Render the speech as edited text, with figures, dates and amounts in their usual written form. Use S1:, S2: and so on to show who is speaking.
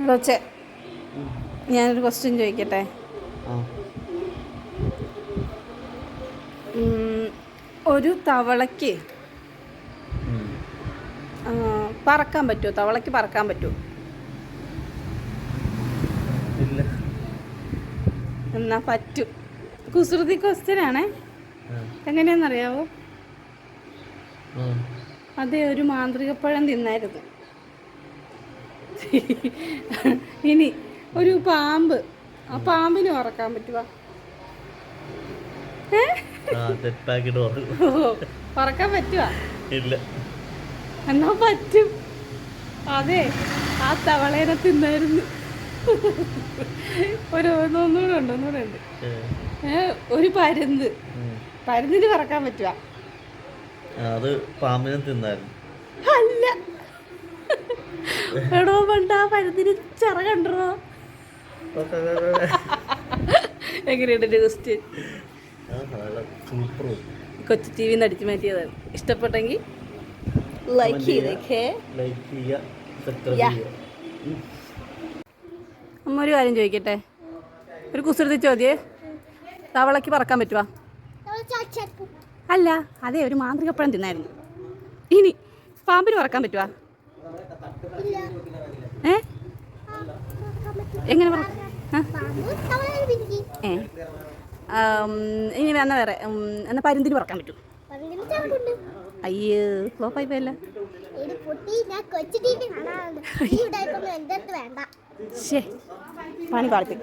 S1: കൊച്ചെ, ഞാനൊരു ക്വസ്റ്റ്യൻ ചോദിക്കട്ടെ? ഒരു തവളയ്ക്ക് പറക്കാൻ പറ്റുമോ? തവളയ്ക്ക് പറക്കാൻ പറ്റുമോ? എന്നാ പറ്റും. കുസൃതി ക്വസ്റ്റ്യൻ ആണേ. എങ്ങനെയാണെന്നറിയാവോ? അതെ, ഒരു മാന്ത്രികപ്പഴം തിന്നായിരുന്നു. ഇനി ഒരു പാമ്പ്, ആ പാമ്പിന് പറക്കാൻ പറ്റുവാ? പറക്കാൻ പറ്റുവാ?
S2: ഇല്ല.
S1: എന്നാ പറ്റും. അതെ, ആ തവളേനെ തിന്നായിരുന്നു. ഒന്നുകൂടെ ഉണ്ട്. ഒരു പരുന്തിന് പറക്കാൻ പറ്റുവാ?
S2: അത് പാമ്പിനെ തിന്നായിരുന്നു.
S1: അല്ല, എടോ പണ്ട് ആ പരുന്തിന് ചിറകണ്ടോ? എങ്ങനെയുണ്ട് ക്വസ്റ്റ്യൻ? കൊച്ചു ടി വിന്ന് അടിച്ചു മാറ്റിയതാണ്. ഇഷ്ടപ്പെട്ടെങ്കിൽ ലൈക്ക് ചെയ്തേക്കേ. അമ്മ ഒരു കാര്യം ചോദിക്കട്ടെ? ഒരു കുസൃതി ചോദ്യേ. തവളയ്ക്ക് പറക്കാൻ പറ്റുവാ? അല്ല, അതെ, ഒരു മാന്ത്രികപ്പഴം തിന്നായിരുന്നു. ഇനി പാമ്പിന് പറക്കാൻ പറ്റുവാ? എങ്ങനെ ഇനി എന്നാ വേറെ എന്നാ പരുന്തിന് പറക്കാൻ പറ്റും? അയ്യോ, ഫ്ലോപ്പായി പോയല്ല. പണി പാളിപ്പോയി.